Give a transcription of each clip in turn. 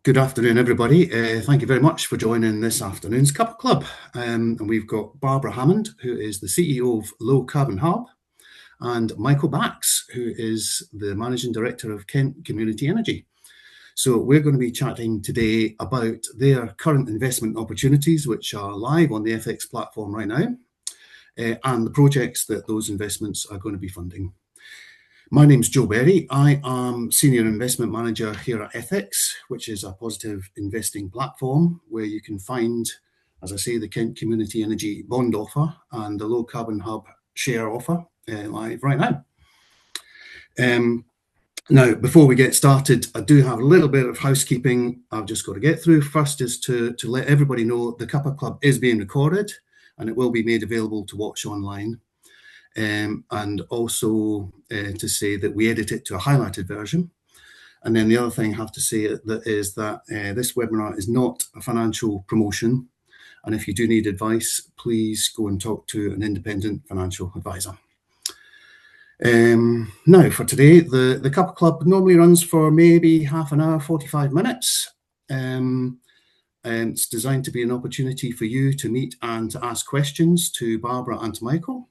Good afternoon, everybody. Thank you very much for joining this afternoon's Cuppa Club. And we've got Barbara Hammond, who is the CEO of Low Carbon Hub, and Michael Bax, who is the Managing Director of Kent Community Energy. So we're going to be chatting today about their current investment opportunities, which are live on the Ethex platform right now, and the projects that those investments are going to be funding. My name's Joe Berry. I am Senior Investment Manager here at Ethex, which is a positive investing platform where you can find, as I say, the Kent Community Energy bond offer and the Low Carbon Hub share offer live right now. Now, before we get started, I do have a little bit of housekeeping I've just got to get through. First is to let everybody know the Cuppa Club is being recorded and it will be made available to watch online. And also to say that we edit it to a highlighted version. And then the other thing I have to say is that this webinar is not a financial promotion. And if you do need advice, please go and talk to an independent financial advisor. Now for today, the Cuppa Club normally runs for maybe half an hour, 45 minutes. And it's designed to be an opportunity for you to meet and to ask questions to Barbara and to Michael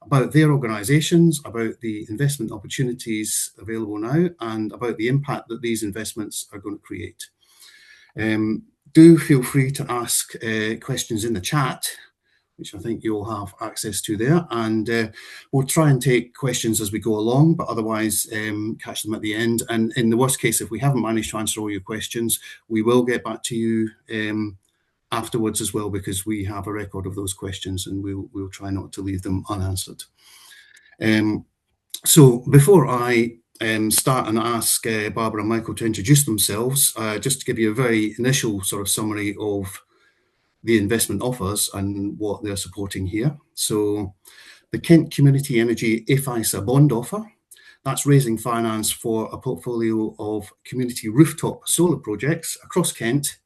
about their organisations, about the investment opportunities available now, and about the impact that these investments are going to create. Do feel free to ask questions in the chat, which I think you'll have access to there, and we'll try and take questions as we go along, but otherwise catch them at the end. And in the worst case, if we haven't managed to answer all your questions, we will get back to you afterwards as well, because we have a record of those questions and we'll try not to leave them unanswered. So before I start and ask Barbara and Michael to introduce themselves, just to give you a very initial sort of summary of the investment offers and what they're supporting here. So the Kent Community Energy IFISA bond offer, that's raising finance for a portfolio of community rooftop solar projects across Kent.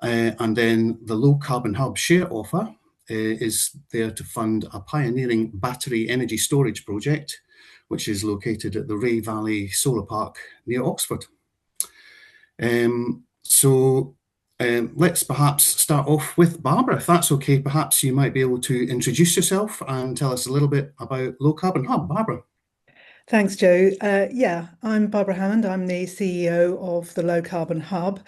And then the Low Carbon Hub share offer is there to fund a pioneering battery energy storage project, which is located at the Ray Valley Solar Park near Oxford. Let's perhaps start off with Barbara, if that's okay. Perhaps you might be able to introduce yourself and tell us a little bit about Low Carbon Hub. Barbara. Thanks, Joe. I'm Barbara Hammond. I'm the CEO of the Low Carbon Hub.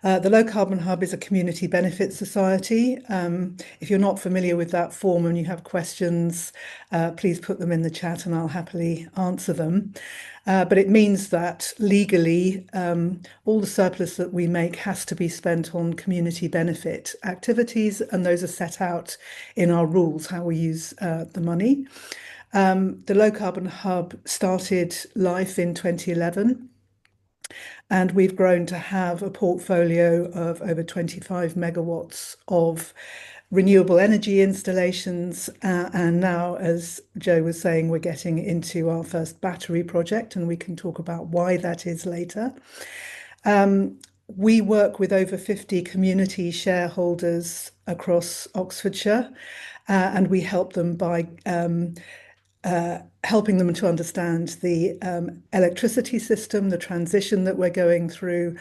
The Low Carbon Hub is a community benefit society. If you're not familiar with that form and you have questions, please put them in the chat and I'll happily answer them. But it means that legally, all the surplus that we make has to be spent on community benefit activities, and those are set out in our rules, how we use the money. The Low Carbon Hub started life in 2011, and we've grown to have a portfolio of over 25 megawatts of renewable energy installations. And now, as Joe was saying, we're getting into our first battery project, and we can talk about why that is later. We work with over 50 community shareholders across Oxfordshire, and we help them by helping them to understand the electricity system, the transition that we're going through.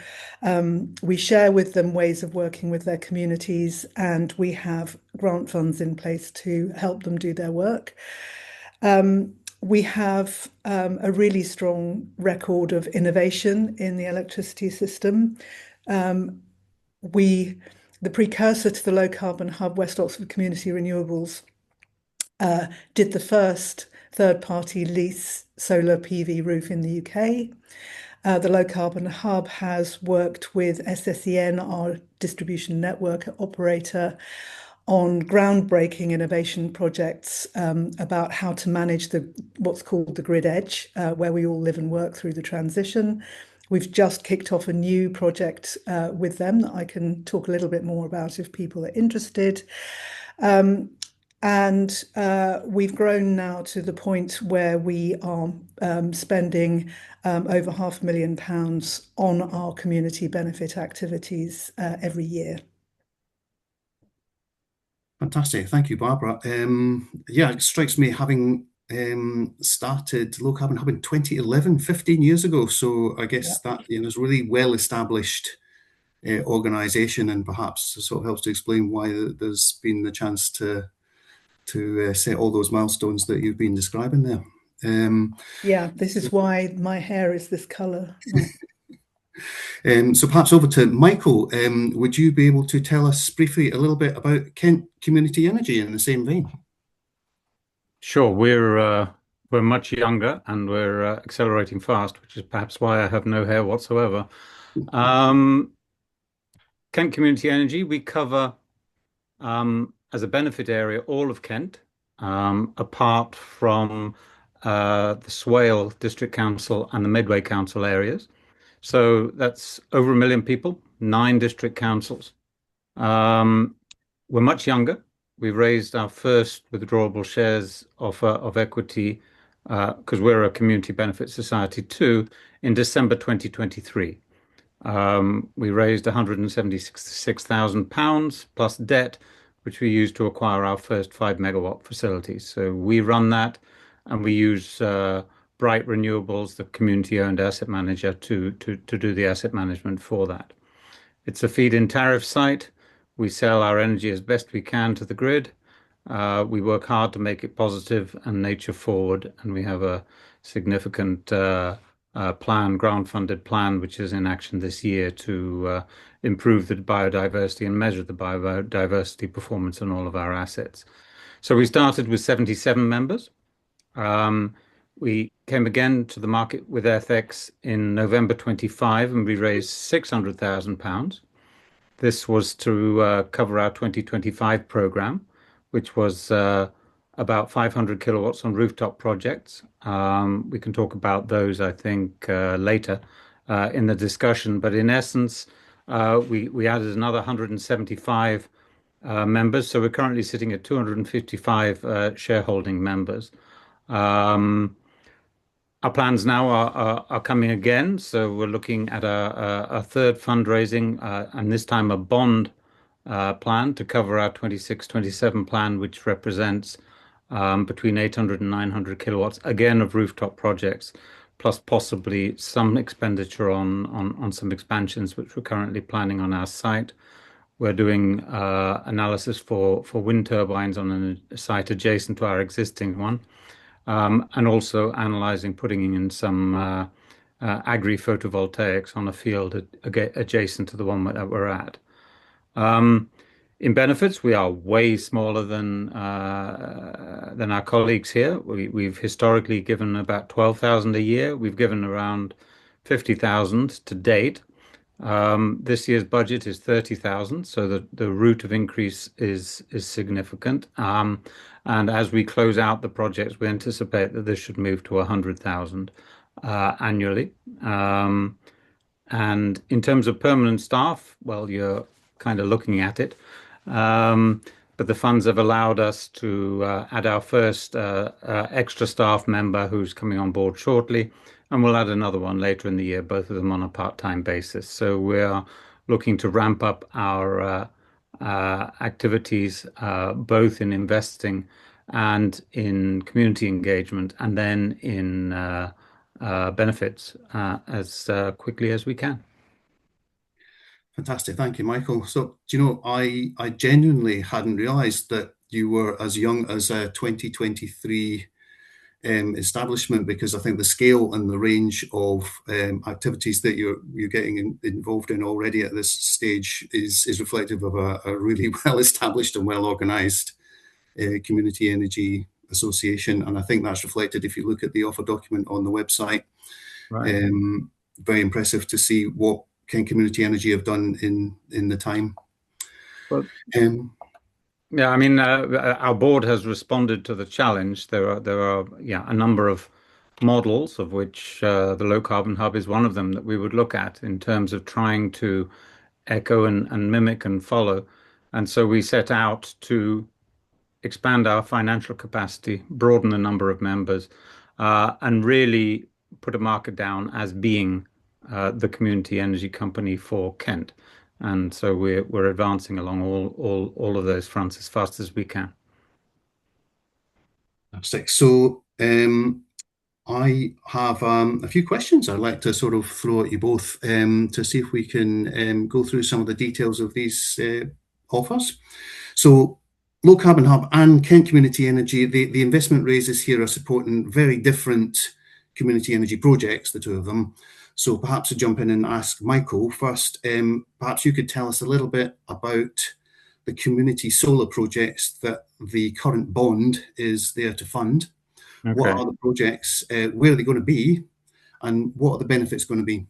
We share with them ways of working with their communities, and we have grant funds in place to help them do their work. We have a really strong record of innovation in the electricity system. The precursor to the Low Carbon Hub, West Oxford Community Renewables, did the first third-party lease solar PV roof in the UK. The Low Carbon Hub has worked with SSEN, our distribution network operator, on groundbreaking innovation projects about how to manage what's called the grid edge, where we all live and work through the transition. We've just kicked off a new project with them that I can talk a little bit more about if people are interested. And we've grown now to the point where we are spending over £500,000 on our community benefit activities every year. Fantastic. Thank you, Barbara. It strikes me, having started Low Carbon Hub in 2011, 15 years ago. So I guess that is really well established organisation, and perhaps sort of helps to explain why there's been the chance to set all those milestones that you've been describing there. Yeah, this is why my hair is this colour. Right. So perhaps over to Michael. Would you be able to tell us briefly a little bit about Kent Community Energy in the same vein? Sure, we're much younger and we're accelerating fast, which is perhaps why I have no hair whatsoever. Um, Kent Community Energy, we cover as a benefit area all of Kent, apart from the Swale District Council and the Medway Council areas. So that's over 1 million people, 9 district councils. Um, we're much younger. We raised our first withdrawable shares offer of equity because we're a community benefit society too in December 2023. We raised £176,000 plus debt, which we used to acquire our first 5 megawatt facilities. So we run that and we use Bright Renewables, the community-owned asset manager, to do the asset management for that. It's a feed-in tariff site. We sell our energy as best we can to the grid. We work hard to make it positive and nature forward, and we have a significant grant-funded plan, which is in action this year to improve the biodiversity and measure the biodiversity performance on all of our assets. So we started with 77 members. We came again to the market with Ethex in November 25 and we raised £600,000. This was to cover our 2025 program, which was about 500 kilowatts on rooftop projects. We can talk about those, I think, later in the discussion. But in essence, we added another 175 members. So we're currently sitting at 255 shareholding members. Our plans now are coming again. So we're looking at a third fundraising, and this time a bond plan to cover our 26-27 plan, which represents between 800 and 900 kilowatts, again, of rooftop projects, plus possibly some expenditure on some expansions, which we're currently planning on our site. We're doing analysis for wind turbines on a site adjacent to our existing one. And also analyzing putting in some agri-photovoltaics on a field adjacent to the one that we're at. In benefits, we are way smaller than our colleagues here. We've historically given about 12,000 a year. We've given around 50,000 to date. This year's budget is 30,000, so the route of increase is significant. And as we close out the projects, we anticipate that this should move to 100,000 annually. And in terms of permanent staff, well, you're kind of looking at it. But the funds have allowed us to add our first extra staff member who's coming on board shortly, and we'll add another one later in the year, both of them on a part-time basis. So we're looking to ramp up our activities, both in investing and in community engagement, and then in benefits as quickly as we can. Fantastic. Thank you, Michael. So, I genuinely hadn't realised that you were as young as a 2023 establishment, because I think the scale and the range of activities that you're getting involved in already at this stage is reflective of a really well-established and well-organised community energy association. And I think that's reflected if you look at the offer document on the website. Right. Very impressive to see what Kent Community Energy have done in the time. Well, yeah, I mean, our board has responded to the challenge. There are a number of models, of which the low carbon hub is one of them that we would look at in terms of trying to echo and mimic and follow. And so we set out to expand our financial capacity, broaden the number of members, and really put a market down as being the community energy company for Kent. And so we're advancing along all of those fronts as fast as we can. Fantastic. So I have a few questions I'd like to sort of throw at you both to see if we can go through some of the details of these offers. So, Low Carbon Hub and Kent Community Energy, the investment raises here are supporting very different community energy projects, the two of them. So perhaps to jump in and ask Michael first, perhaps you could tell us a little bit about the community solar projects that the current bond is there to fund. What Okay. are the projects? Where are they going to be? And what are the benefits going to be?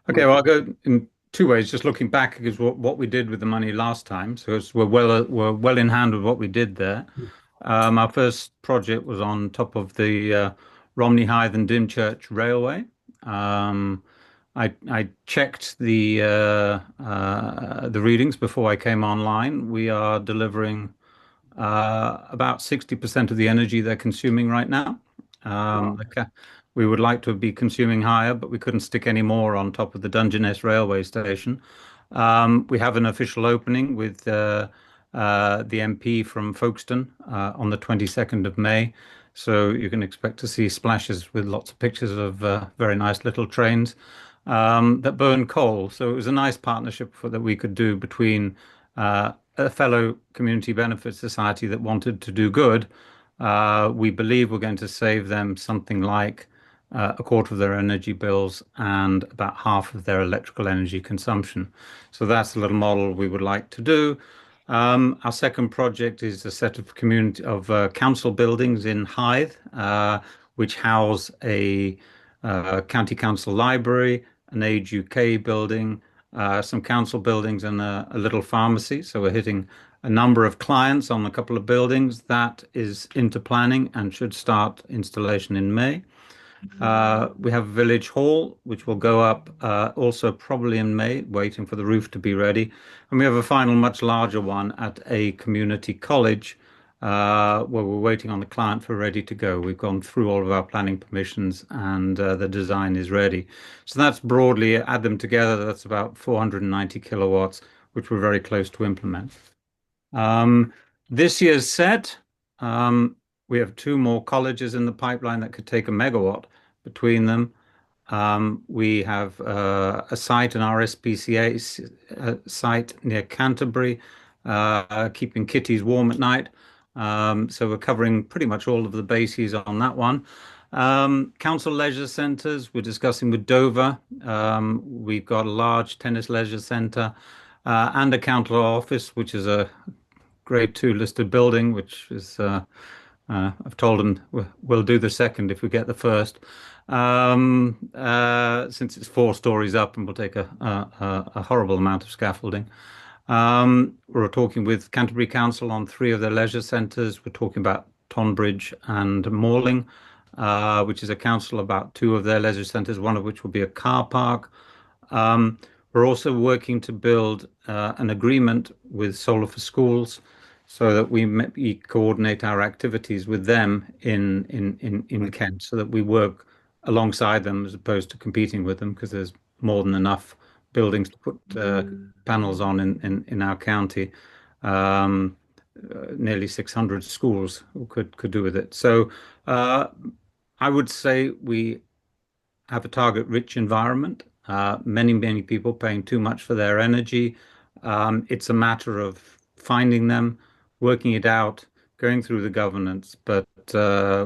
Okay, well, I'll go in two ways. Just looking back, because what we did with the money last time, so we're well in hand with what we did there. Our first project was on top of the Romney Hythe and Dymchurch Railway. I checked the readings before I came online. We are delivering about 60% of the energy they're consuming right now. Wow. We would like to be consuming higher, but we couldn't stick any more on top of the Dungeness railway station. We have an official opening with the MP from Folkestone on the 22nd of May. So you can expect to see splashes with lots of pictures of very nice little trains that burn coal. So it was a nice partnership that we could do between a fellow community benefit society that wanted to do good. We believe we're going to save them something like a quarter of their energy bills and about half of their electrical energy consumption. So that's a little model we would like to do. Our second project is a set of council buildings in Hythe, which house a county council library, an Age UK building, some council buildings, and a little pharmacy. So we're hitting a number of clients on a couple of buildings. That is into planning and should start installation in May. We have Village Hall, which will go up also probably in May, waiting for the roof to be ready. And we have a final, much larger one at a community college where we're waiting on the client for ready to go. We've gone through all of our planning permissions and the design is ready. So that's broadly, add them together, that's about 490 kilowatts, which we're very close to implement. This year's set, we have two more colleges in the pipeline that could take a megawatt between them. We have a site, an RSPCA site near Canterbury, keeping kitties warm at night. So we're covering pretty much all of the bases on that one. Council leisure centres, we're discussing with Dover. We've got a large tennis leisure centre and a council office, which is a grade 2 listed building, which is I've told them we'll do the second if we get the first, since it's 4 stories up and will take a horrible amount of scaffolding. We're talking with Canterbury Council on 3 of their leisure centres. We're talking about Tonbridge and Morling, which is a council about 2 of their leisure centres, one of which will be a car park. We're also working to build an agreement with Solar for Schools so that we coordinate our activities with them in Kent, so that we work alongside them as opposed to competing with them, because there's more than enough buildings to put panels on in our county. Nearly 600 schools could do with it. So I would say we have a target-rich environment. Many people paying too much for their energy. It's a matter of finding them, working it out, going through the governance, but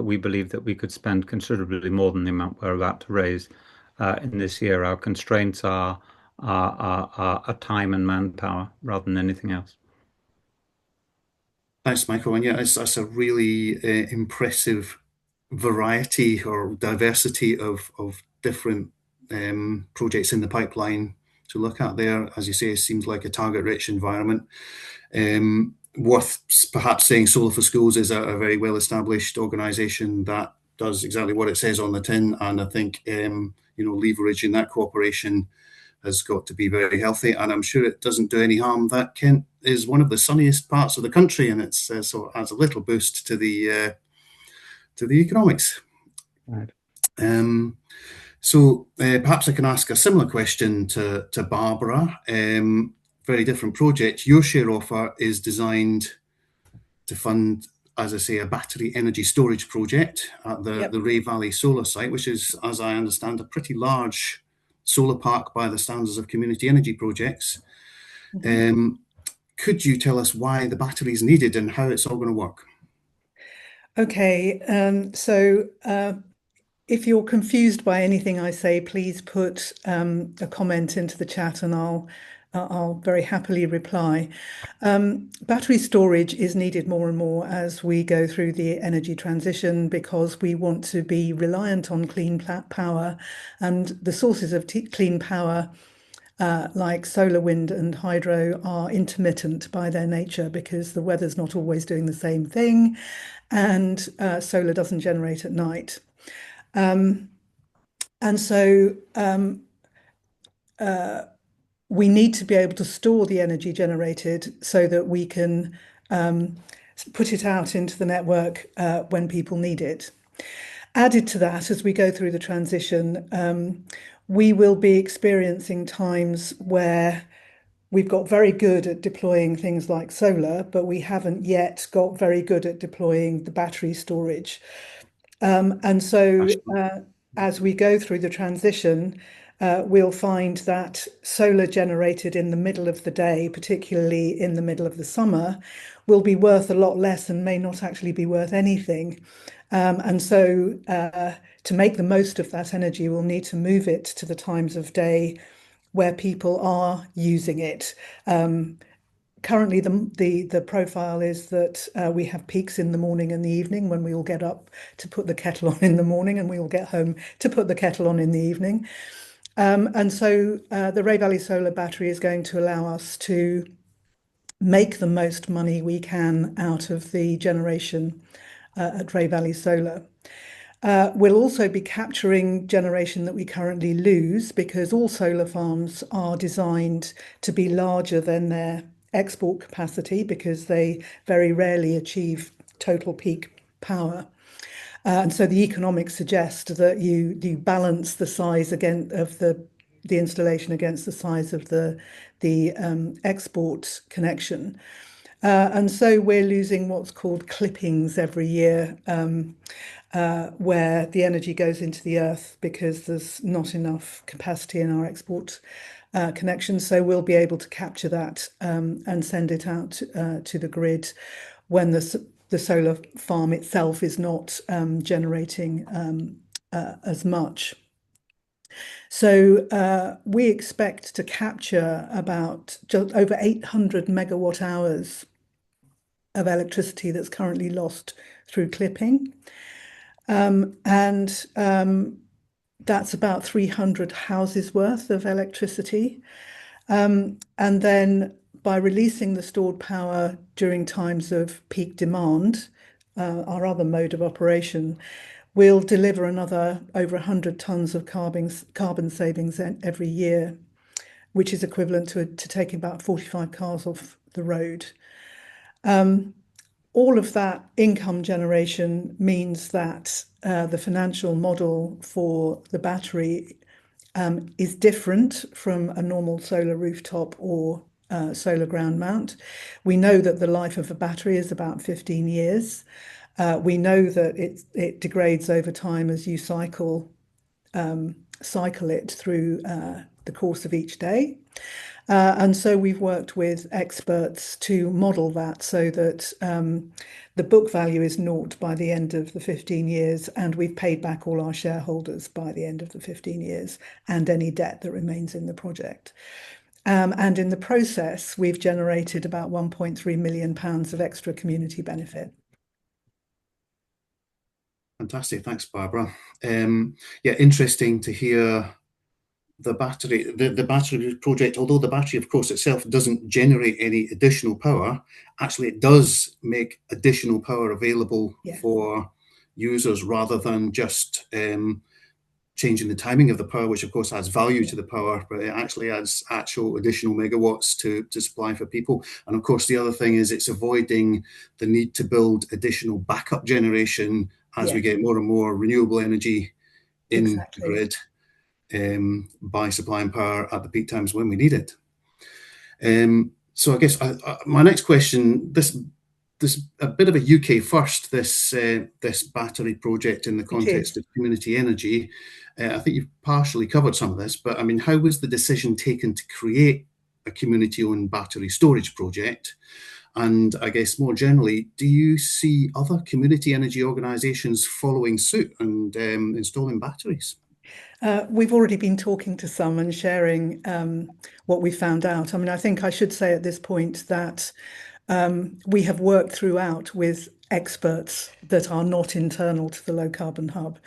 we believe that we could spend considerably more than the amount we're about to raise in this year. Our constraints are time and manpower rather than anything else. Thanks, Michael. And yeah, that's a really impressive variety or diversity of different projects in the pipeline to look at there. As you say, it seems like a target-rich environment. Worth perhaps saying Solar for Schools is a very well-established organisation that does exactly what it says on the tin, and I think leveraging that cooperation has got to be very healthy, and I'm sure it doesn't do any harm that Kent is one of the sunniest parts of the country, and it's so it adds a little boost to the economics. Right. So perhaps I can ask a similar question to Barbara. Very different project. Your share offer is designed to fund as I say, a battery energy storage project at the Ray Valley Solar site, which is, as I understand, a pretty large solar park by the standards of community energy projects. Could you tell us why the battery is needed and how it's all going to work? Okay, so if you're confused by anything I say, please put a comment into the chat and I'll very happily reply. Battery storage is needed more and more as we go through the energy transition because we want to be reliant on clean power, and the sources of clean power like solar, wind and hydro are intermittent by their nature because the weather's not always doing the same thing, and solar doesn't generate at night. And so we need to be able to store the energy generated so that we can put it out into the network when people need it. Added to that, as we go through the transition, we will be experiencing times where we've got very good at deploying things like solar, but we haven't yet got very good at deploying the battery storage. And so as we go through the transition, we'll find that solar generated in the middle of the day, particularly in the middle of the summer, will be worth a lot less and may not actually be worth anything. And so to make the most of that energy, we'll need to move it to the times of day where people are using it. Currently, the profile is that we have peaks in the morning and the evening when we all get up to put the kettle on in the morning and we all get home to put the kettle on in the evening. And so the Ray Valley Solar Battery is going to allow us to make the most money we can out of the generation at Ray Valley Solar. We'll also be capturing generation that we currently lose because all solar farms are designed to be larger than their export capacity because they very rarely achieve total peak power. And so the economics suggest that you balance the size again of the installation against the size of the export connection. And so we're losing what's called clippings every year, where the energy goes into the earth because there's not enough capacity in our export connection. So we'll be able to capture that and send it out to the grid when the solar farm itself is not generating as much. So we expect to capture about just over 800 megawatt hours of electricity that's currently lost through clipping. That's about 300 houses worth of electricity. And then by releasing the stored power during times of peak demand, our other mode of operation, we'll deliver another over 100 tons of carbon savings every year, which is equivalent to taking about 45 cars off the road. All of that income generation means that the financial model for the battery is different from a normal solar rooftop or solar ground mount. We know that the life of a battery is about 15 years. We know that it degrades over time as you cycle it through the course of each day. And so we've worked with experts to model that so that the book value is naught by the end of the 15 years, and we've paid back all our shareholders by the end of the 15 years and any debt that remains in the project. And in the process, we've generated about £1.3 million of extra community benefit. Fantastic. Thanks, Barbara. Yeah, interesting to hear the battery project. Although the battery, of course, itself doesn't generate any additional power, actually it does make additional power available for users rather than just changing the timing of the power, which of course adds value to the power, but it actually adds actual additional megawatts to supply for people. And of course, the other thing is it's avoiding the need to build additional backup generation as we get more and more renewable energy in the grid by supplying power at the peak times when we need it. So I guess my next question, this this a bit of a UK first, this battery project in the It context is. of community energy. I think you've partially covered some of this, but I mean, how was the decision taken to create a community-owned battery storage project? And I guess more generally, do you see other community energy organisations following suit and installing batteries? We've already been talking to some and sharing what we found out. I mean, I think I should say at this point that we have worked throughout with experts that are not internal to the Low Carbon Hub.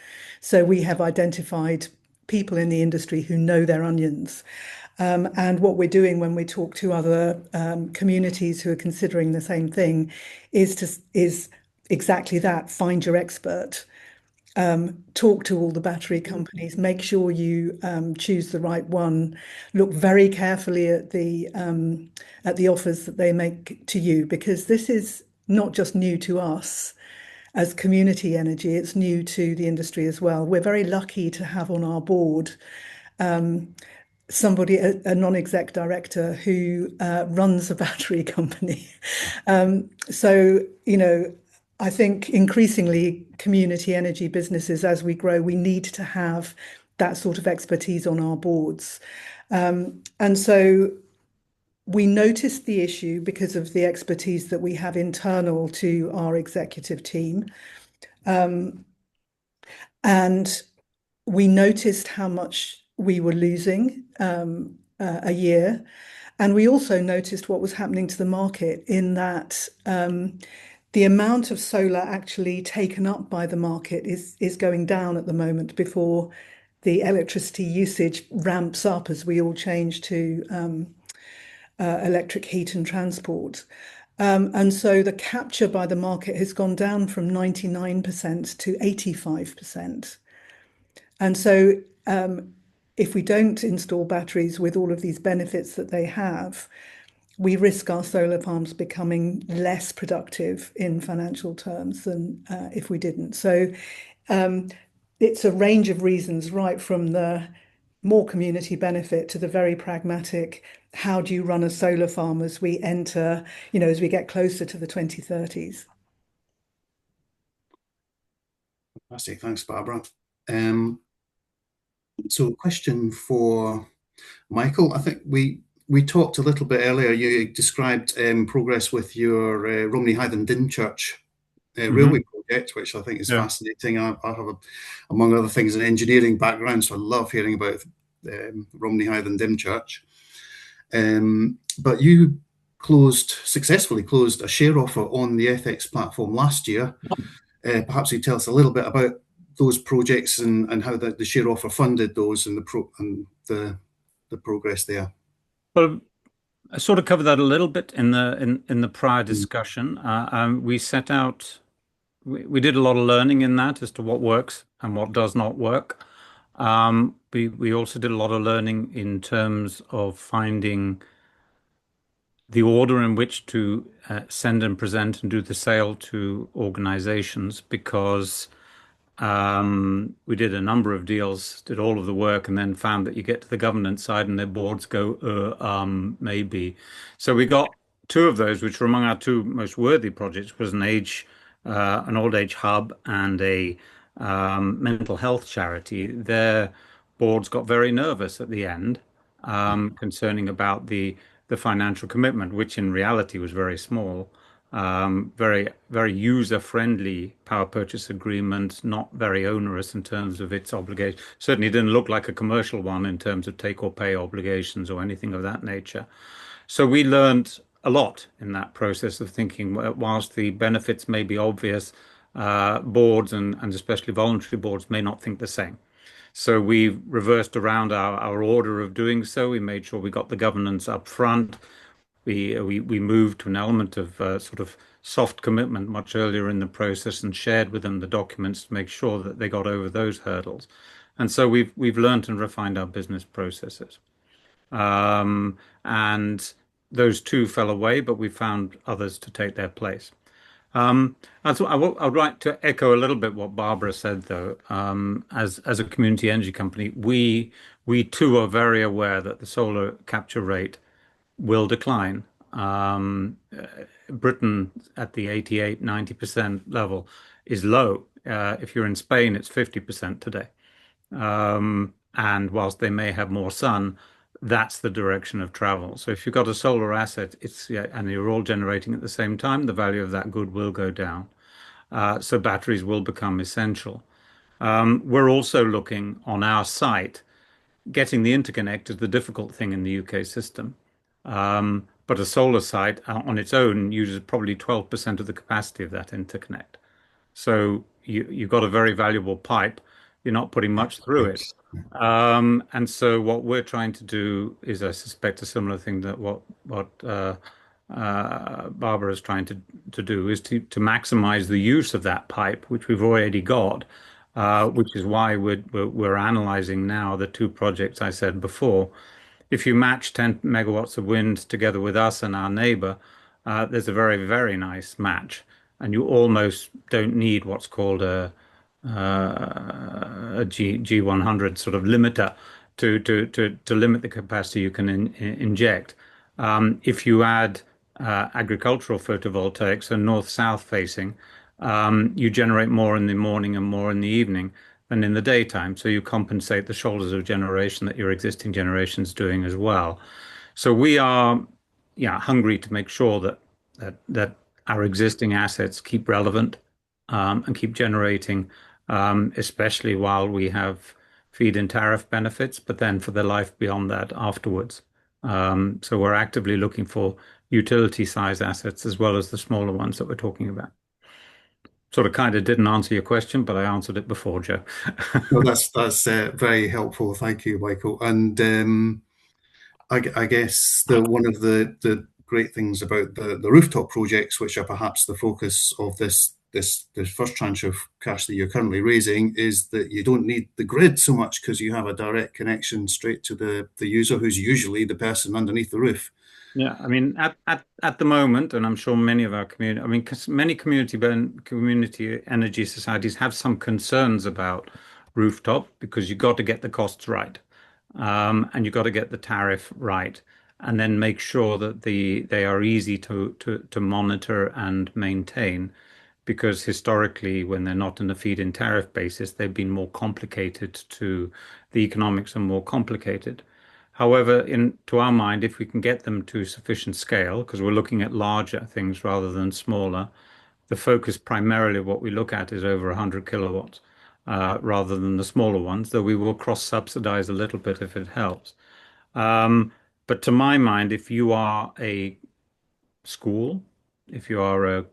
So we have identified people in the industry who know their onions. And what we're doing when we talk to other communities who are considering the same thing is exactly that: find your expert, talk to all the battery companies, make sure you choose the right one, look very carefully at the offers that they make to you, because this is not just new to us as community energy, it's new to the industry as well. We're very lucky to have on our board somebody, a non-exec director who runs a battery company. So, you know, I think increasingly community energy businesses, as we grow, we need to have that sort of expertise on our boards. And so we noticed the issue because of the expertise that we have internal to our executive team. And we noticed how much we were losing a year. And we also noticed what was happening to the market in that the amount of solar actually taken up by the market is going down at the moment before the electricity usage ramps up as we all change to electric heat and transport. And so the capture by the market has gone down from 99% to 85%. And so if we don't install batteries with all of these benefits that they have, we risk our solar farms becoming less productive in financial terms than if we didn't. So it's a range of reasons, right from the more community benefit to the very pragmatic, how do you run a solar farm as we enter, you know, as we get closer to the 2030s? Fantastic, thanks, Barbara. So question for Michael. I think we talked a little bit earlier. You described progress with your Romney Hythe Dymchurch railway project, which I think is fascinating. I have, among other things, an engineering background, so I love hearing about Romney Hythe Dymchurch. But you successfully closed a share offer on the Ethex platform last year. Perhaps you tell us a little bit about those projects and how the share offer funded those and the progress there. Well, I sort of covered that a little bit in the prior discussion. We set out, we did a lot of learning in that as to what works and what does not work. We also did a lot of learning in terms of finding the order in which to send and present and do the sale to organizations, because we did a number of deals, did all of the work, and then found that you get to the governance side and their boards go, maybe. So we got two of those, which were among our two most worthy projects, was an old age hub and a mental health charity. Their boards got very nervous at the end, concerning about the financial commitment, which in reality was very small. Very, very user-friendly power purchase agreement, not very onerous in terms of its obligation. Certainly didn't look like a commercial one in terms of take or pay obligations or anything of that nature. So we learned a lot in that process of thinking, whilst the benefits may be obvious, boards and especially voluntary boards may not think the same. So we reversed around our order of doing so. We made sure we got the governance up front. We moved to an element of sort of soft commitment much earlier in the process and shared with them the documents to make sure that they got over those hurdles. And so we've learned and refined our business processes. And those two fell away, but we found others to take their place. I'd like to echo a little bit what Barbara said, though. As a community energy company, we too are very aware that the solar capture rate will decline. Britain at the 88, 90% level is low. If you're in Spain, it's 50% today. And whilst they may have more sun, that's the direction of travel. So if you've got a solar asset, and you're all generating at the same time, the value of that good will go down. So batteries will become essential. We're also looking on our site. Getting the interconnect is the difficult thing in the UK system. But a solar site on its own uses probably 12% of the capacity of that interconnect. So you've got a very valuable pipe. You're not putting much through it. And so what we're trying to do is, I suspect, a similar thing that what Barbara is trying to do is to maximize the use of that pipe, which we've already got, which is why we're analyzing now the two projects I said before. If you match 10 megawatts of wind together with us and our neighbor, there's a very, very nice match. And you almost don't need what's called a G100 sort of limiter to limit the capacity you can inject. If you add agricultural photovoltaics and north-south facing, you generate more in the morning and more in the evening than in the daytime. So you compensate the shoulders of generation that your existing generation's doing as well. So we are, hungry to make sure that our existing assets keep relevant and keep generating, especially while we have feed-in tariff benefits, but then for the life beyond that afterwards. So we're actively looking for utility size assets as well as the smaller ones that we're talking about. Sort of kind of didn't answer your question, but I answered it before, Joe. No, that's very helpful. Thank you, Michael. And I guess one of the great things about the rooftop projects, which are perhaps the focus of this first tranche of cash that you're currently raising, is that you don't need the grid so much because you have a direct connection straight to the user, who's usually the person underneath the roof. Yeah, I mean, at the moment, and I'm sure many of our community, I mean, 'cause many community energy societies have some concerns about rooftop because you've got to get the costs right, and you've got to get the tariff right, and then make sure that they are easy to monitor and maintain, because historically, when they're not in a feed-in tariff basis, they've been more complicated the economics are more complicated. However, to our mind, if we can get them to sufficient scale, because we're looking at larger things rather than smaller, the focus primarily of what we look at is over 100 kilowatts, rather than the smaller ones, though we will cross-subsidize a little bit if it helps. But to my mind, if you are a school, if you are a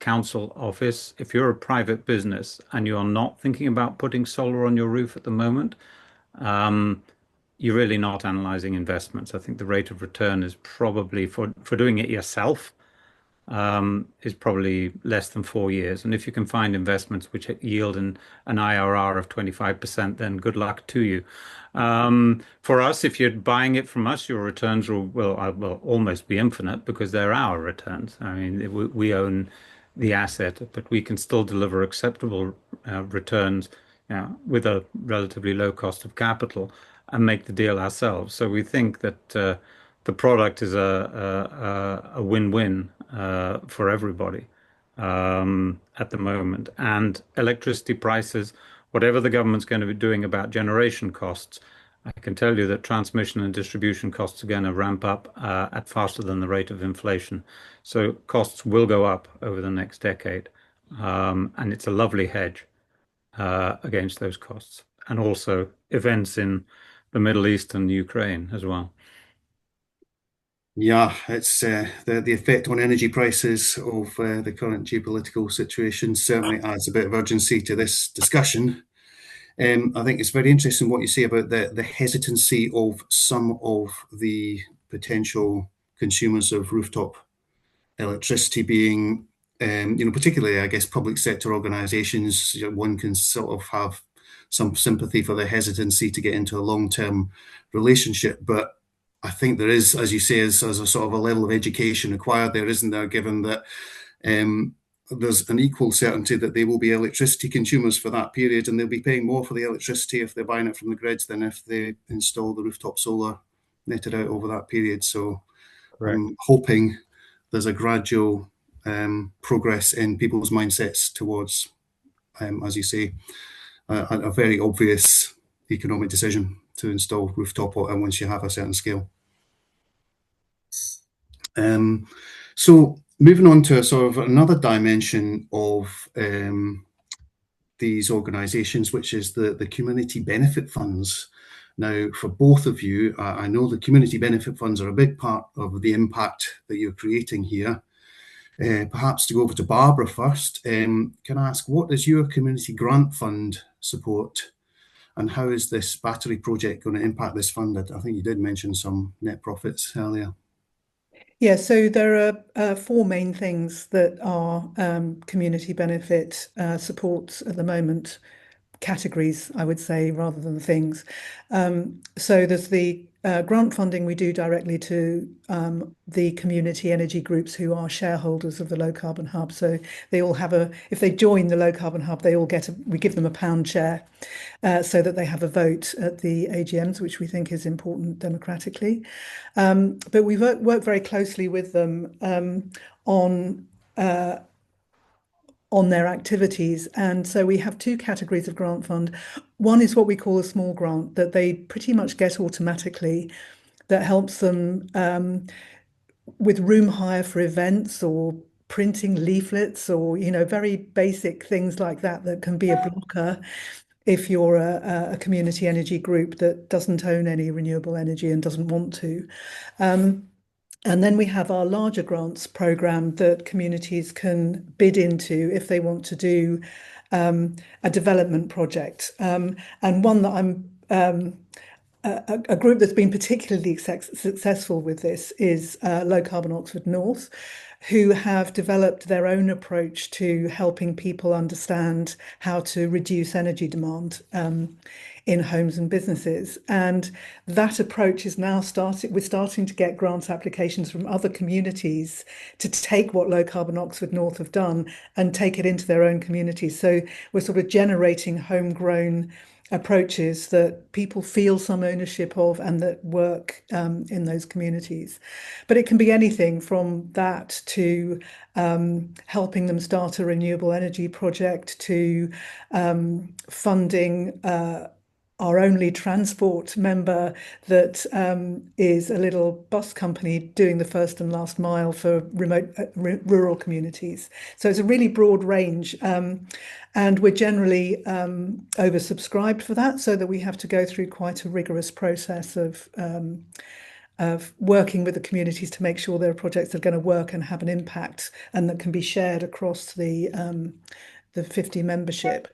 council office, if you're a private business and you're not thinking about putting solar on your roof at the moment, you're really not analyzing investments. I think the rate of return is probably for doing it yourself, is probably less than 4 years. And if you can find investments which yield an IRR of 25%, then good luck to you. For us, if you're buying it from us, your returns will almost be infinite because they're our returns. I mean, we own the asset, but we can still deliver acceptable returns, with a relatively low cost of capital and make the deal ourselves. So we think that the product is a win-win for everybody at the moment. And electricity prices, whatever the government's going to be doing about generation costs, I can tell you that transmission and distribution costs are going to ramp up at faster than the rate of inflation. So costs will go up over the next decade. And it's a lovely hedge against those costs. And also events in the Middle East and Ukraine as well. Yeah, it's the effect on energy prices of the current geopolitical situation certainly adds a bit of urgency to this discussion. I think it's very interesting what you say about the hesitancy of some of the potential consumers of rooftop electricity being, particularly, I guess, public sector organisations. One can sort of have some sympathy for the hesitancy to get into a long-term relationship, but I think there is, as you say, as a sort of a level of education required there, isn't there, given that there's an equal certainty that they will be electricity consumers for that period, and they'll be paying more for the electricity if they're buying it from the grids than if they install the rooftop solar netted out over that period. So I'm hoping there's a gradual progress in people's mindsets towards, as you say, a very obvious economic decision to install rooftop once you have a certain scale. So moving on to sort of another dimension of these organisations, which is the community benefit funds. Now, for both of you, I know the community benefit funds are a big part of the impact that you're creating here. Perhaps to go over to Barbara first, can I ask, what does your community grant fund support, and how is this battery project going to impact this fund? I think you did mention some net profits earlier. Yeah, so there are four main things that are community benefit supports at the moment. Categories, I would say, rather than things. So there's the grant funding we do directly to the community energy groups who are shareholders of the Low Carbon Hub. So they all have if they join the Low Carbon Hub, they all we give them a £1 share so that they have a vote at the AGMs, which we think is important democratically. But we work very closely with them on their activities. And so we have two categories of grant fund. One is what we call a small grant that they pretty much get automatically, that helps them with room hire for events or printing leaflets or, very basic things like that can be a blocker if you're a community energy group that doesn't own any renewable energy and doesn't want to. And then we have our larger grants program that communities can bid into if they want to do a development project. And one that I'm a group that's been particularly successful with this is Low Carbon Oxford North, who have developed their own approach to helping people understand how to reduce energy demand in homes and businesses. And that approach is now we're starting to get grant applications from other communities to take what Low Carbon Oxford North have done and take it into their own communities. So we're sort of generating homegrown approaches that people feel some ownership of and that work in those communities. But it can be anything from that to helping them start a renewable energy project to funding our only transport member that is a little bus company doing the first and last mile for remote rural communities. So it's a really broad range. And we're generally oversubscribed for that, so that we have to go through quite a rigorous process of working with the communities to make sure there are projects that are going to work and have an impact and that can be shared across the 50 membership.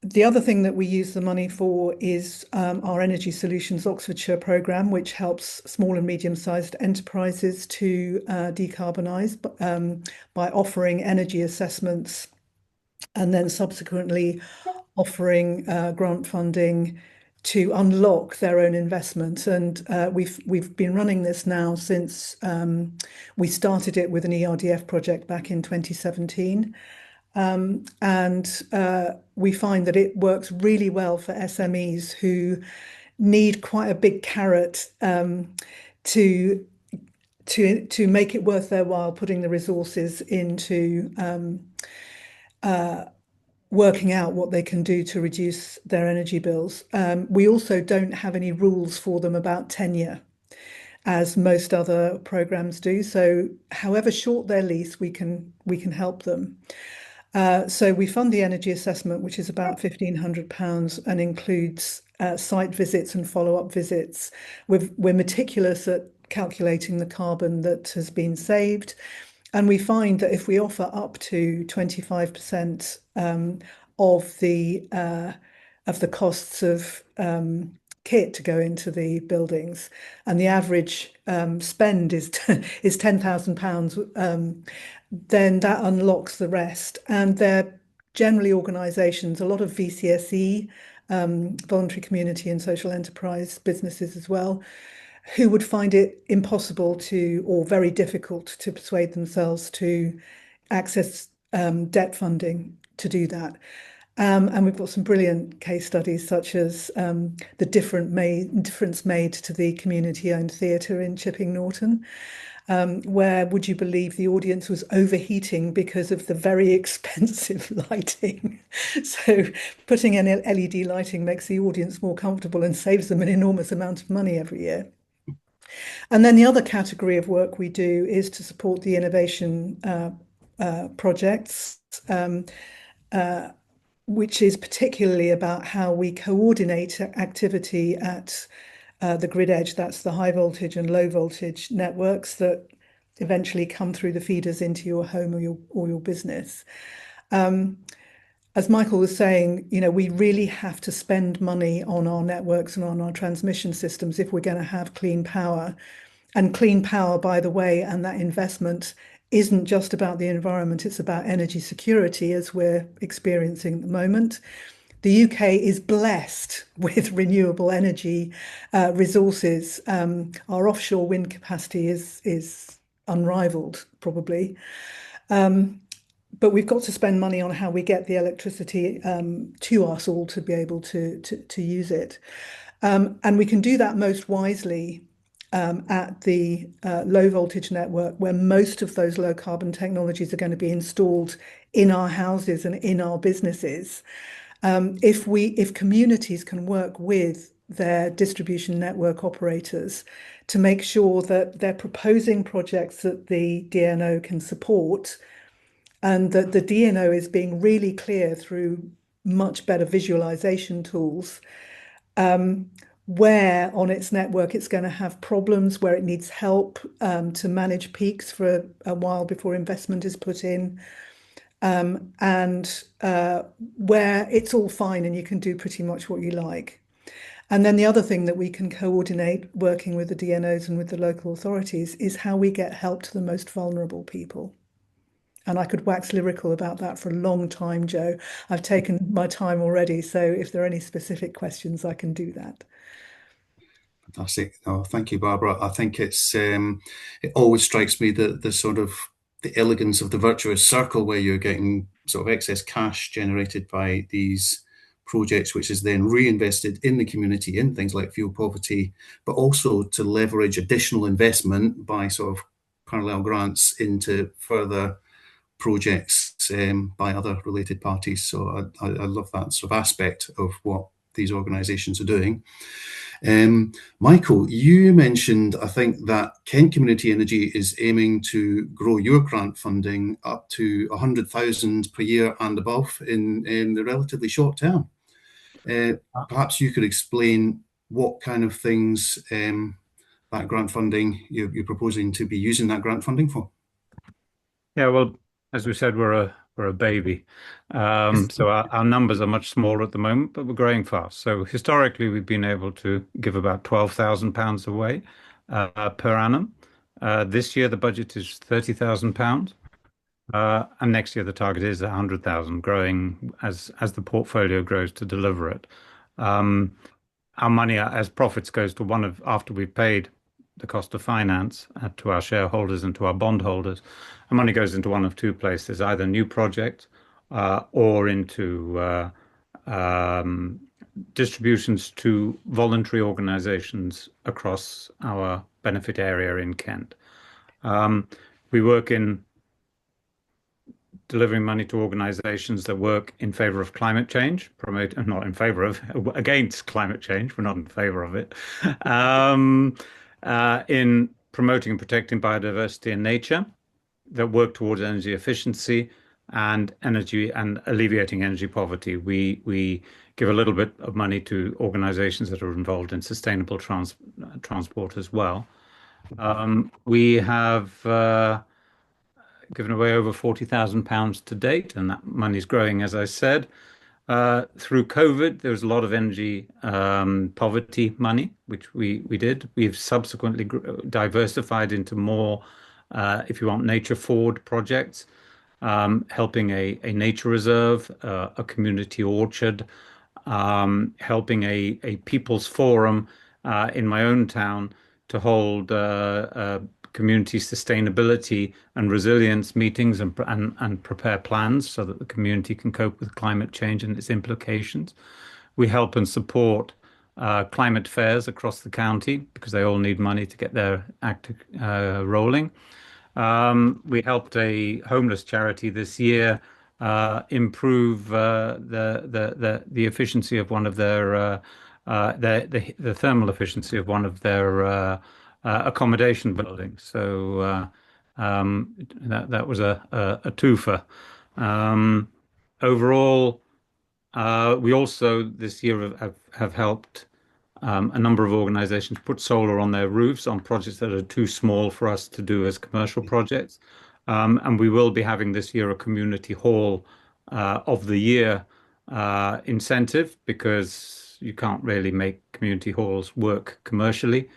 The other thing that we use the money for is our Energy Solutions Oxfordshire programme, which helps small and medium-sized enterprises to decarbonise by offering energy assessments and then subsequently offering grant funding to unlock their own investment. And we've been running this now since we started it with an ERDF project back in 2017. And we find that it works really well for SMEs who need quite a big carrot to make it worth their while putting the resources into working out what they can do to reduce their energy bills. We also don't have any rules for them about tenure, as most other programs do. So however short their lease, we can help them. So we fund the energy assessment, which is about £1,500 and includes site visits and follow-up visits. We're meticulous at calculating the carbon that has been saved. And we find that if we offer up to 25% of the costs of kit to go into the buildings, and the average spend is £10,000, then that unlocks the rest. And they're generally organisations, a lot of VCSE, voluntary community and social enterprise businesses as well, who would find it impossible or very difficult to persuade themselves to access debt funding to do that. And we've got some brilliant case studies, such as the difference made to the community-owned theatre in Chipping Norton, where, would you believe, the audience was overheating because of the very expensive lighting. So putting in LED lighting makes the audience more comfortable and saves them an enormous amount of money every year. And then the other category of work we do is to support the innovation projects, which is particularly about how we coordinate activity at the grid edge. That's the high voltage and low voltage networks that eventually come through the feeders into your home or your business. As Michael was saying, we really have to spend money on our networks and on our transmission systems if we're going to have clean power. And clean power, by the way, and that investment isn't just about the environment, it's about energy security, as we're experiencing at the moment. The UK is blessed with renewable energy resources. Our offshore wind capacity is unrivaled, probably. But we've got to spend money on how we get the electricity to us all to be able to use it. And we can do that most wisely at the low voltage network, where most of those low carbon technologies are going to be installed in our houses and in our businesses. If communities can work with their distribution network operators to make sure that they're proposing projects that the DNO can support, and that the DNO is being really clear through much better visualization tools, where on its network it's going to have problems, where it needs help to manage peaks for a while before investment is put in, and where it's all fine and you can do pretty much what you like. And then the other thing that we can coordinate working with the DNOs and with the local authorities is how we get help to the most vulnerable people. And I could wax lyrical about that for a long time, Joe. I've taken my time already, so if there are any specific questions, I can do that. Fantastic. Oh, thank you, Barbara. I think it always strikes me that the sort of the elegance of the virtuous circle, where you're getting sort of excess cash generated by these projects, which is then reinvested in the community in things like fuel poverty, but also to leverage additional investment by sort of parallel grants into further projects by other related parties. So I love that sort of aspect of what these organisations are doing. Michael, you mentioned, I think, that Kent Community Energy is aiming to grow your grant funding up to 100,000 per year and above in the relatively short term. Perhaps you could explain what kind of things that grant funding you're proposing to be using that grant funding for. Yeah, well, as we said, we're a baby, so our numbers are much smaller at the moment, but we're growing fast. So historically, we've been able to give about £12,000 away per annum. This year, the budget is £30,000, and next year the target is 100,000, growing as the portfolio grows to deliver it. Our money as profits goes to after we've paid the cost of finance to our shareholders and to our bondholders. Our money goes into one of two places, either new projects or into distributions to voluntary organisations across our benefit area in Kent. We work in delivering money to organisations that work in favour of climate change, not in favour of, against climate change. We're not in favour of it. In promoting and protecting biodiversity and nature, that work towards energy efficiency and alleviating energy poverty. We give a little bit of money to organisations that are involved in sustainable transport as well. We have given away over £40,000 to date, and that money's growing, as I said. Through COVID, there was a lot of energy poverty money, which we did. We've subsequently diversified into more, if you want, nature forward projects, helping a nature reserve, a community orchard, helping a people's forum in my own town to hold community sustainability and resilience meetings and prepare plans so that the community can cope with climate change and its implications. We help and support climate fairs across the county because they all need money to get their act rolling. We helped a homeless charity this year improve the efficiency of one of the thermal efficiency of one of their accommodation buildings. So that was a twofer. Overall, we also this year have helped a number of organizations put solar on their roofs on projects that are too small for us to do as commercial projects. And we will be having this year a community hall of the year incentive because you can't really make community halls work commercially.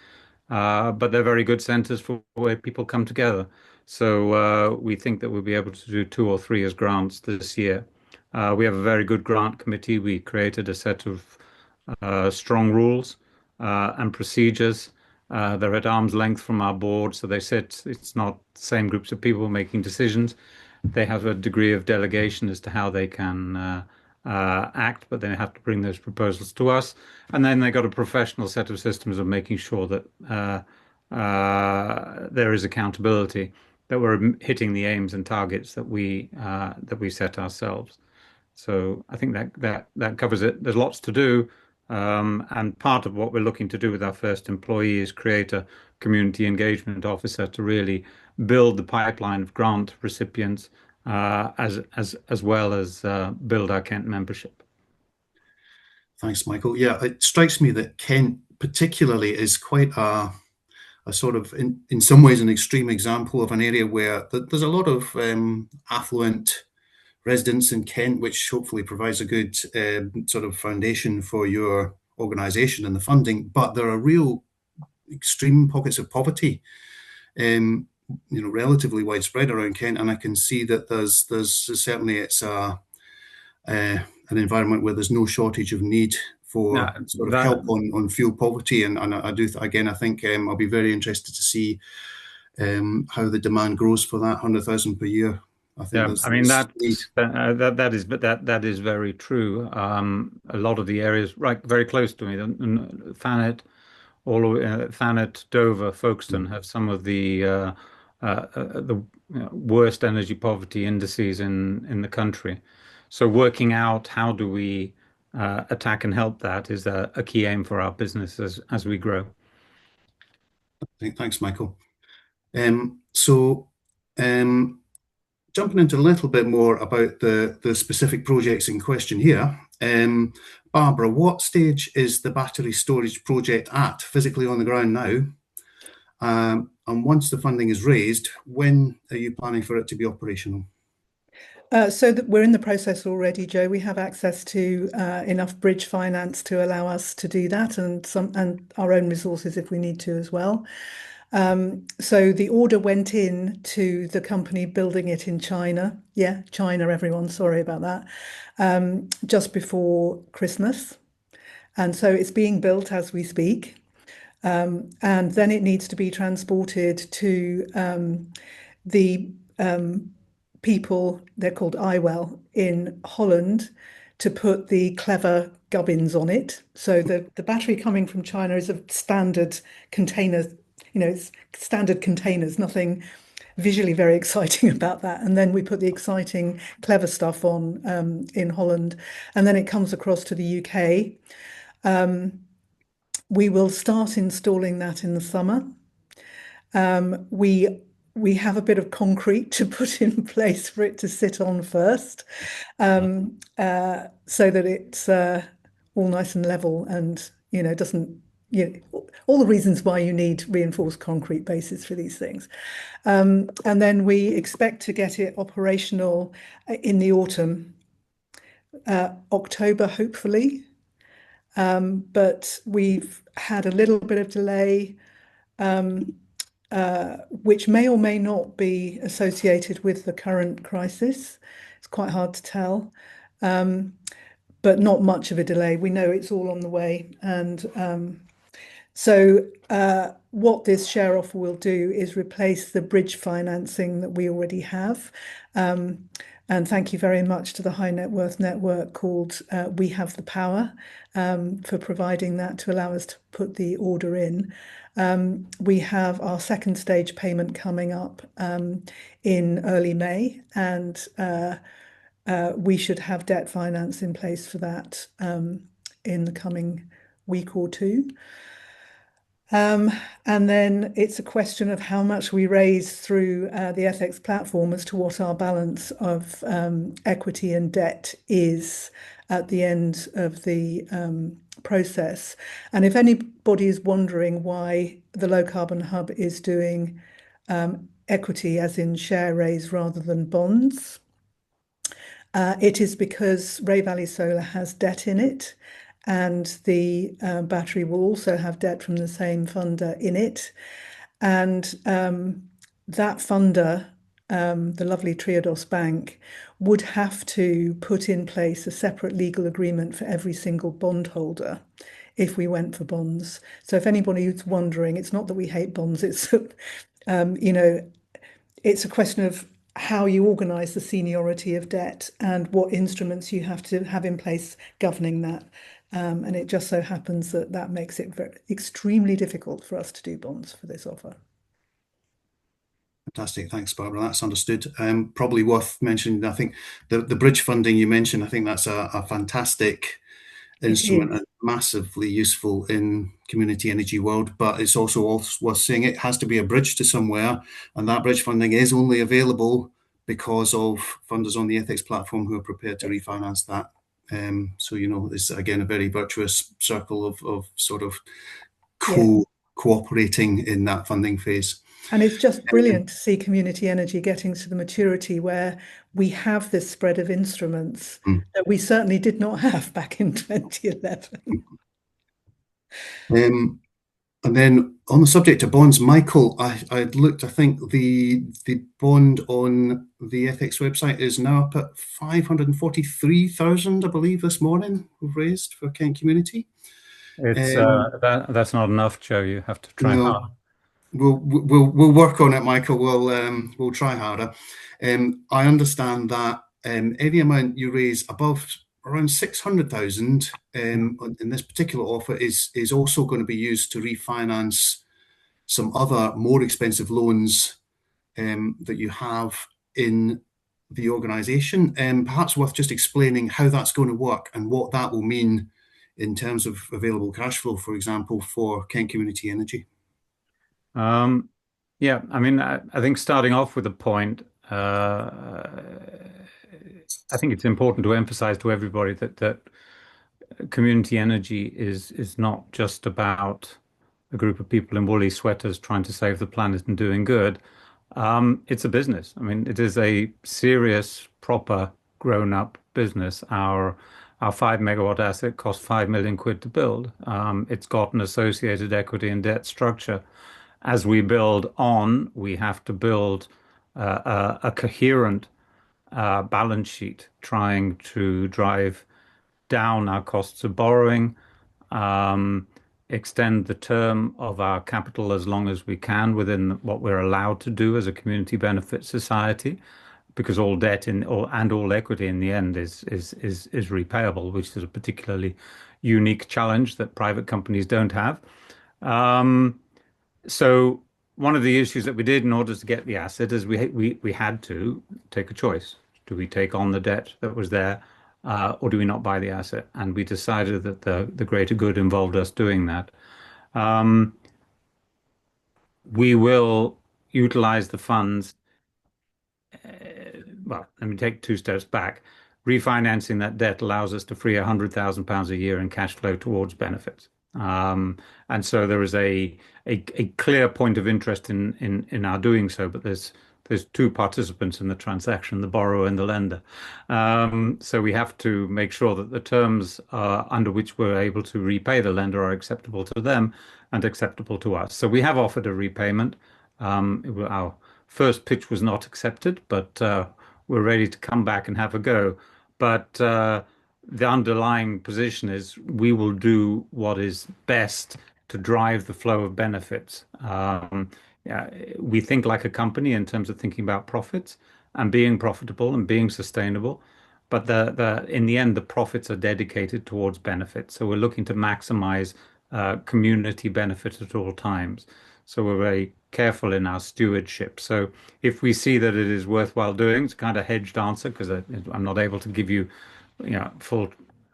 But they're very good centers for where people come together. So we think that we'll be able to do 2 or 3 as grants this year. We have a very good grant committee. We created a set of strong rules and procedures. They're at arm's length from our board, so they said it's not the same groups of people making decisions. They have a degree of delegation as to how they can act, but they have to bring those proposals to us. And then they got a professional set of systems of making sure that there is accountability, that we're hitting the aims and targets that we set ourselves. So I think that covers it. There's lots to do. And part of what we're looking to do with our first employee is create a community engagement officer to really build the pipeline of grant recipients as well as build our Kent membership. Thanks, Michael. Yeah, it strikes me that Kent particularly is quite a sort of, in some ways, an extreme example of an area where there's a lot of affluent residents in Kent, which hopefully provides a good sort of foundation for your organisation and the funding. But there are real extreme pockets of poverty, relatively widespread around Kent, and I can see that there's certainly it's an environment where there's no shortage of need for sort of help on fuel poverty, and I do again I think I'll be very interested to see how the demand grows for that 100,000 per year. I think that is very true. A lot of the areas right very close to me, Thanet, Thanet, Dover, Folkestone have some of the worst energy poverty indices in the country. So working out how do we attack and help that is a key aim for our business as we grow. Thanks, Michael. Jumping into a little bit more about the specific projects in question here. Barbara, what stage is the battery storage project at, physically on the ground now? And once the funding is raised, when are you planning for it to be operational? So we're in the process already, Joe. We have access to enough bridge finance to allow us to do that, and our own resources if we need to as well. So the order went in to the company building it in China. Yeah, China, everyone. Sorry about that. Just before Christmas. And so it's being built as we speak. And then it needs to be transported to the people, they're called iWell, in Holland to put the clever gubbins on it. So the battery coming from China is a standard container. It's standard containers, nothing visually very exciting about that. And then we put the exciting, clever stuff on in Holland, and then it comes across to the UK. We will start installing that in the summer. We have a bit of concrete to put in place for it to sit on first, so that it's all nice and level and doesn't. All the reasons why you need reinforced concrete bases for these things. And then we expect to get it operational in the autumn, October, hopefully. But we've had a little bit of delay, which may or may not be associated with the current crisis. It's quite hard to tell, but not much of a delay. We know it's all on the way. And So what this share offer will do is replace the bridge financing that we already have. And thank you very much to the High Net Worth Network called We Have the Power for providing that to allow us to put the order in. We have our second stage payment coming up in early May, and we should have debt finance in place for that in the coming week or two. And then it's a question of how much we raise through the Ethex platform as to what our balance of equity and debt is at the end of the process. And if anybody is wondering why the Low Carbon Hub is doing equity as in share raise rather than bonds, it is because Ray Valley Solar has debt in it, and the battery will also have debt from the same funder in it. And that funder, the lovely Triodos Bank, would have to put in place a separate legal agreement for every single bondholder if we went for bonds. So if anybody is wondering, it's not that we hate bonds, it's, it's a question of how you organise the seniority of debt and what instruments you have to have in place governing that. And it just so happens that that makes it extremely difficult for us to do bonds for this offer. Fantastic. Thanks, Barbara. That's understood. Probably worth mentioning, I think, the bridge funding you mentioned, I think that's a fantastic instrument and massively useful in community energy world, but it's also worth saying it has to be a bridge to somewhere, and that bridge funding is only available because of funders on the Ethex platform who are prepared to refinance that. So, it's again a very virtuous circle of sort of cooperating in that funding phase. And it's just brilliant to see community energy getting to the maturity where we have this spread of instruments that we certainly did not have back in 2011. And then on the subject of bonds, Michael, I looked, I think the bond on the Ethex website is now up at 543,000, I believe, this morning we've raised for Kent Community. It's that's not enough, Joe. You have to try hard. We'll work on it, Michael. We'll try harder. I understand that any amount you raise above around 600,000 in this particular offer is also going to be used to refinance some other more expensive loans that you have in the organisation. Perhaps worth just explaining how that's going to work and what that will mean in terms of available cash flow, for example, for Kent Community Energy. Yeah, I mean, I think starting off with a point, I think it's important to emphasize to everybody that community energy is not just about a group of people in woolly sweaters trying to save the planet and doing good. It's a business. I mean, it is a serious, proper, grown-up business. Our 5 megawatt asset cost 5 million quid to build. It's got an associated equity and debt structure. As we build on, we have to build a coherent balance sheet, trying to drive down our costs of borrowing, extend the term of our capital as long as we can within what we're allowed to do as a community benefit society, because all debt and all equity in the end is repayable, which is a particularly unique challenge that private companies don't have. So one of the issues that we did in order to get the asset is we had to take a choice. Do we take on the debt that was there, or do we not buy the asset? And we decided that the greater good involved us doing that. We will utilize the funds. Well, let me take 2 steps back. Refinancing that debt allows us to free £100,000 a year in cash flow towards benefits. And so there is a clear point of interest in our doing so, but there's 2 participants in the transaction, the borrower and the lender. So we have to make sure that the terms under which we're able to repay the lender are acceptable to them and acceptable to us. So we have offered a repayment. Our first pitch was not accepted, but we're ready to come back and have a go. But the underlying position is we will do what is best to drive the flow of benefits. Yeah, we think like a company in terms of thinking about profits and being profitable and being sustainable. But in the end, the profits are dedicated towards benefits. So we're looking to maximize community benefit at all times. So we're very careful in our stewardship. So if we see that it is worthwhile doing, it's kind of hedged answer because I'm not able to give you, full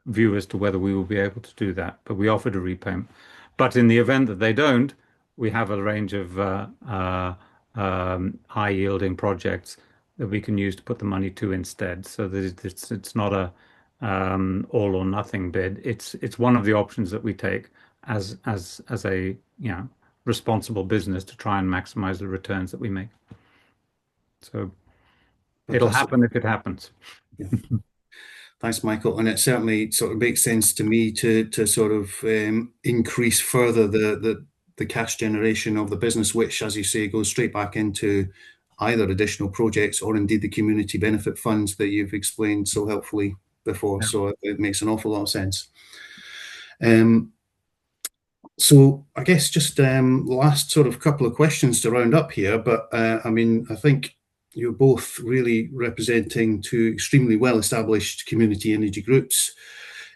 view as to whether we will be able to do that. But we offered a repayment. But in the event that they don't, we have a range of high yielding projects that we can use to put the money to instead. So that it's not a all or nothing bid. It's one of the options that we take as a responsible business to try and maximize the returns that we make. So it'll happen if it happens. Yeah. Thanks, Michael. And it certainly sort of makes sense to me to sort of increase further the cash generation of the business, which, as you say, goes straight back into either additional projects or indeed the community benefit funds that you've explained so helpfully before. Yeah. So it makes an awful lot of sense. So I guess just last sort of couple of questions to round up here. But I mean, I think you're both really representing two extremely well-established community energy groups.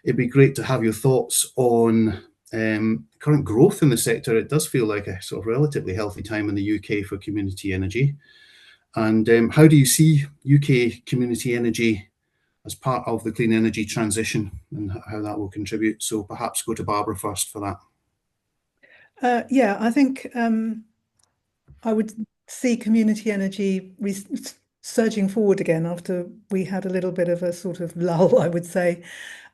It'd be great to have your thoughts on current growth in the sector. It does feel like a sort of relatively healthy time in the UK for community energy. And how do you see UK community energy as part of the clean energy transition and how that will contribute? So perhaps go to Barbara first for that. Yeah, I think I would see community energy surging forward again after we had a little bit of a sort of lull, I would say.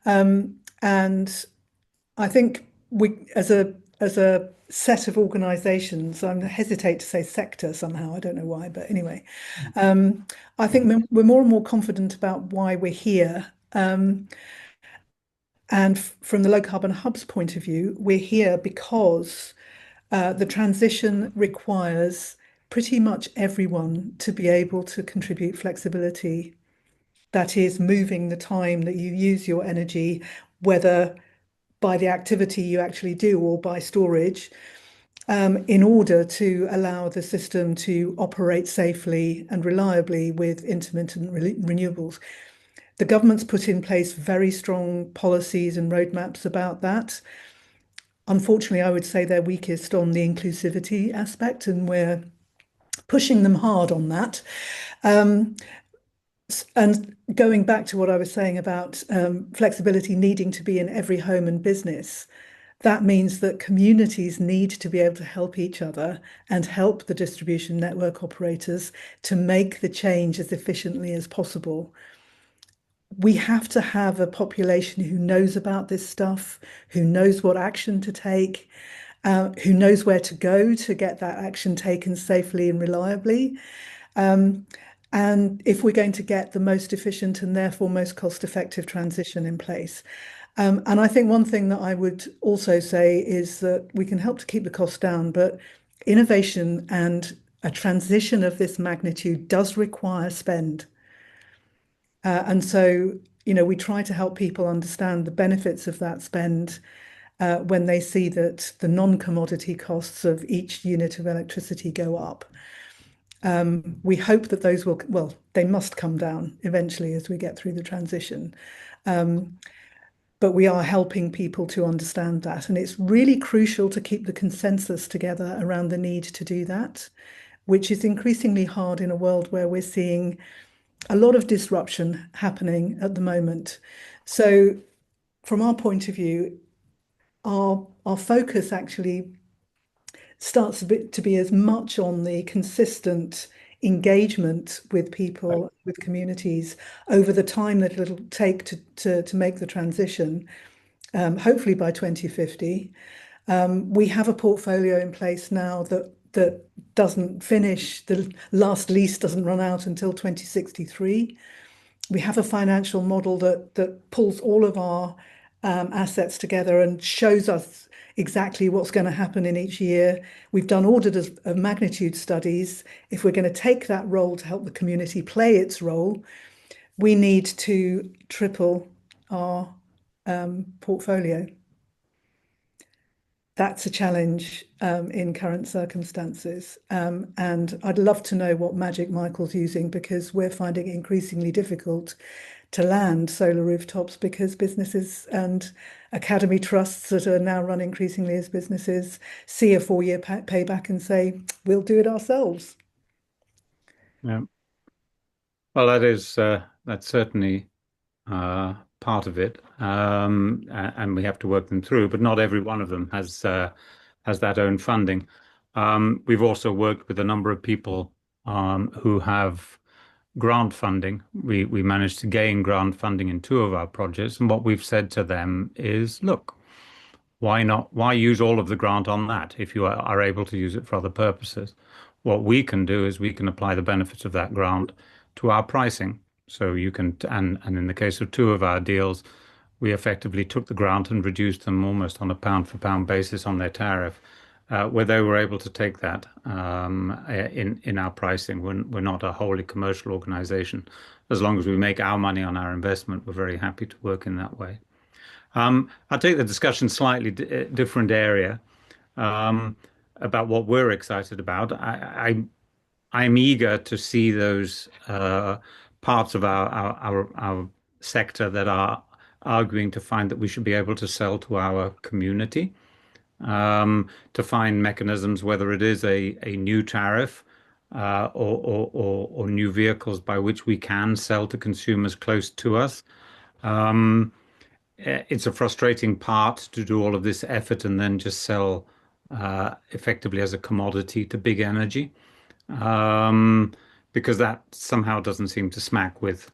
And I think we, as a set of organisations, I hesitate to say sector somehow, I don't know why, but anyway, I think we're more and more confident about why we're here. And from the low carbon hub's point of view, we're here because the transition requires pretty much everyone to be able to contribute flexibility. That is moving the time that you use your energy, whether by the activity you actually do or by storage, in order to allow the system to operate safely and reliably with intermittent renewables. The government's put in place very strong policies and roadmaps about that. Unfortunately, I would say they're weakest on the inclusivity aspect, and we're pushing them hard on that. And going back to what I was saying about flexibility needing to be in every home and business, that means that communities need to be able to help each other and help the distribution network operators to make the change as efficiently as possible. We have to have a population who knows about this stuff, who knows what action to take, who knows where to go to get that action taken safely and reliably. And if we're going to get the most efficient and therefore most cost-effective transition in place. And I think one thing that I would also say is that we can help to keep the costs down, but innovation and a transition of this magnitude does require spend. And so, we try to help people understand the benefits of that spend when they see that the non-commodity costs of each unit of electricity go up. We hope that those they must come down eventually as we get through the transition. But we are helping people to understand that. And it's really crucial to keep the consensus together around the need to do that, which is increasingly hard in a world where we're seeing a lot of disruption happening at the moment. So from our point of view, our focus actually starts to be as much on the consistent engagement with people, with communities over the time that it'll take to make the transition, hopefully by 2050. We have a portfolio in place now that doesn't finish, the last lease doesn't run out until 2063. We have a financial model that pulls all of our assets together and shows us exactly what's going to happen in each year. We've done orders of magnitude studies. If we're going to take that role to help the community play its role, we need to triple our portfolio. that's a challenge in current circumstances. And I'd love to know what magic Michael's using, because we're finding it increasingly difficult to land solar rooftops because businesses and academy trusts that are now run increasingly as businesses see a 4-year payback and say, we'll do it ourselves. Yeah. Well, that's certainly part of it, and we have to work them through. But not every one of them has that own funding. We've also worked with a number of people who have grant funding. We managed to gain grant funding in 2 of our projects, and what we've said to them is, look, why not? Why use all of the grant on that if you are able to use it for other purposes? What we can do is we can apply the benefits of that grant to our pricing. So you can, and in the case of 2 of our deals, we effectively took the grant and reduced them almost on a pound for pound basis on their tariff, where they were able to take that in our pricing. We're not a wholly commercial organization. As long as we make our money on our investment, we're very happy to work in that way. I'll take the discussion slightly different area about what we're excited about. I'm eager to see those parts of our sector that are arguing to find that we should be able to sell to our community, to find mechanisms, whether it is a new tariff or new vehicles by which we can sell to consumers close to us. It's a frustrating part to do all of this effort and then just sell effectively as a commodity to big energy, because that somehow doesn't seem to smack with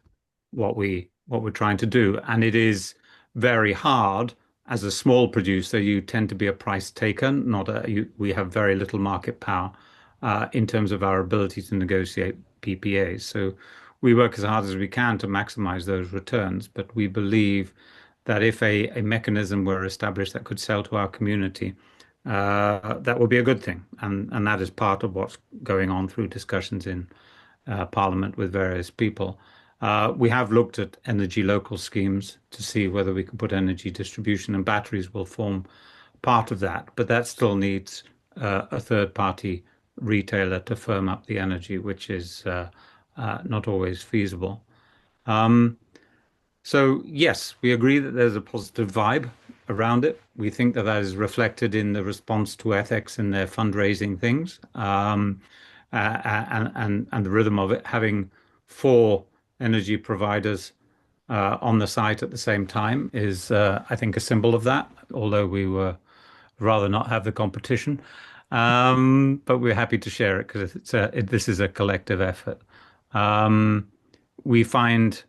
what we're trying to do. And it is very hard as a small producer. You tend to be a price taker, not we have very little market power in terms of our ability to negotiate PPAs. So we work as hard as we can to maximize those returns, but we believe that if a mechanism were established that could sell to our community, that would be a good thing. And that is part of what's going on through discussions in Parliament with various people. We have looked at energy local schemes to see whether we can put energy distribution, and batteries will form part of that, but that still needs a third party retailer to firm up the energy, which is not always feasible. So yes, we agree that there's a positive vibe around it. We think that that is reflected in the response to Ethex and their fundraising things, and the rhythm of it, having 4 energy providers on the site at the same time is, I think, a symbol of that. Although we were rather not have the competition, but we're happy to share it because this is a collective effort. We find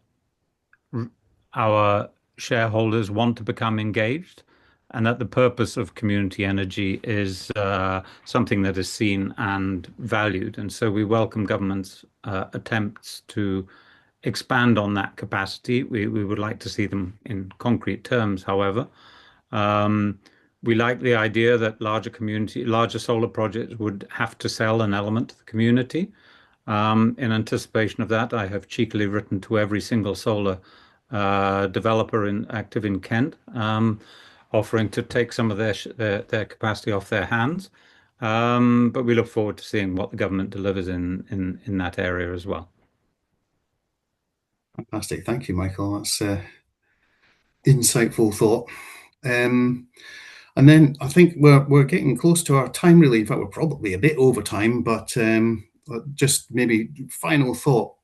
our shareholders want to become engaged, and that the purpose of community energy is something that is seen and valued. And so we welcome government's attempts to expand on that capacity. We would like to see them in concrete terms, however. We like the idea that larger solar projects would have to sell an element to the community. In anticipation of that, I have cheekily written to every single solar developer active in Kent, offering to take some of their capacity off their hands. But we look forward to seeing what the government delivers in that area as well. Fantastic. Thank you, Michael. That's insightful thought. And then I think we're getting close to our time, really. In fact, we're probably a bit over time, but just maybe final thought.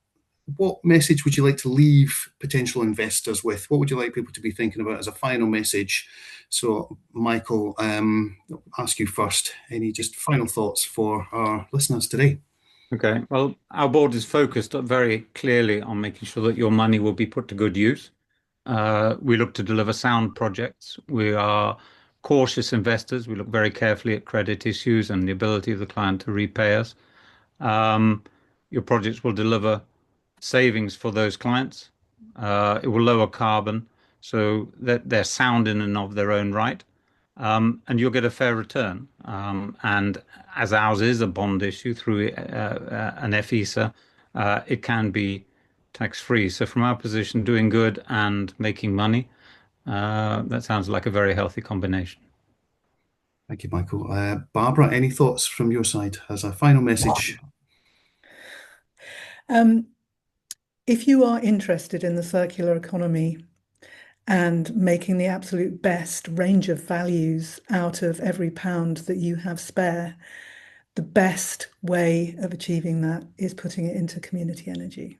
What message would you like to leave potential investors with? What would you like people to be thinking about as a final message? So, Michael, I'll ask you first. Any just final thoughts for our listeners today? Okay. Well, our board is focused very clearly on making sure that your money will be put to good use. We look to deliver sound projects. We are cautious investors. We look very carefully at credit issues and the ability of the client to repay us. Your projects will deliver savings for those clients. It will lower carbon, so that they're sound in and of their own right. And you'll get a fair return. And as ours is a bond issue through an FESA, it can be tax-free. So from our position, doing good and making money, that sounds like a very healthy combination. Thank you, Michael. Barbara, any thoughts from your side as a final message? If you are interested in the circular economy and making the absolute best range of values out of every pound that you have spare, the best way of achieving that is putting it into community energy.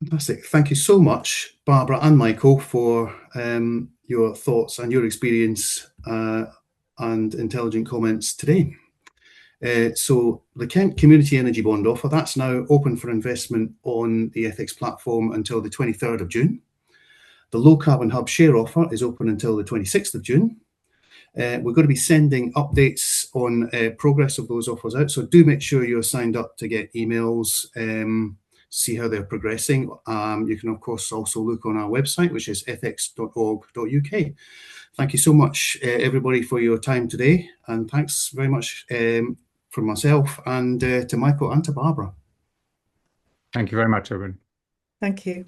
Fantastic. Thank you so much, Barbara and Michael, for your thoughts and your experience and intelligent comments today. So the Kent Community Energy Bond offer, that's now open for investment on the Ethex platform until the 23rd of June. The Low Carbon Hub share offer is open until the 26th of June. We're going to be sending updates on progress of those offers out, so do make sure you're signed up to get emails, see how they're progressing. You can, of course, also look on our website, which is ethex.org.uk. Thank you so much, everybody, for your time today, and thanks very much from myself and to Michael and to Barbara. Thank you very much, everyone. Thank you.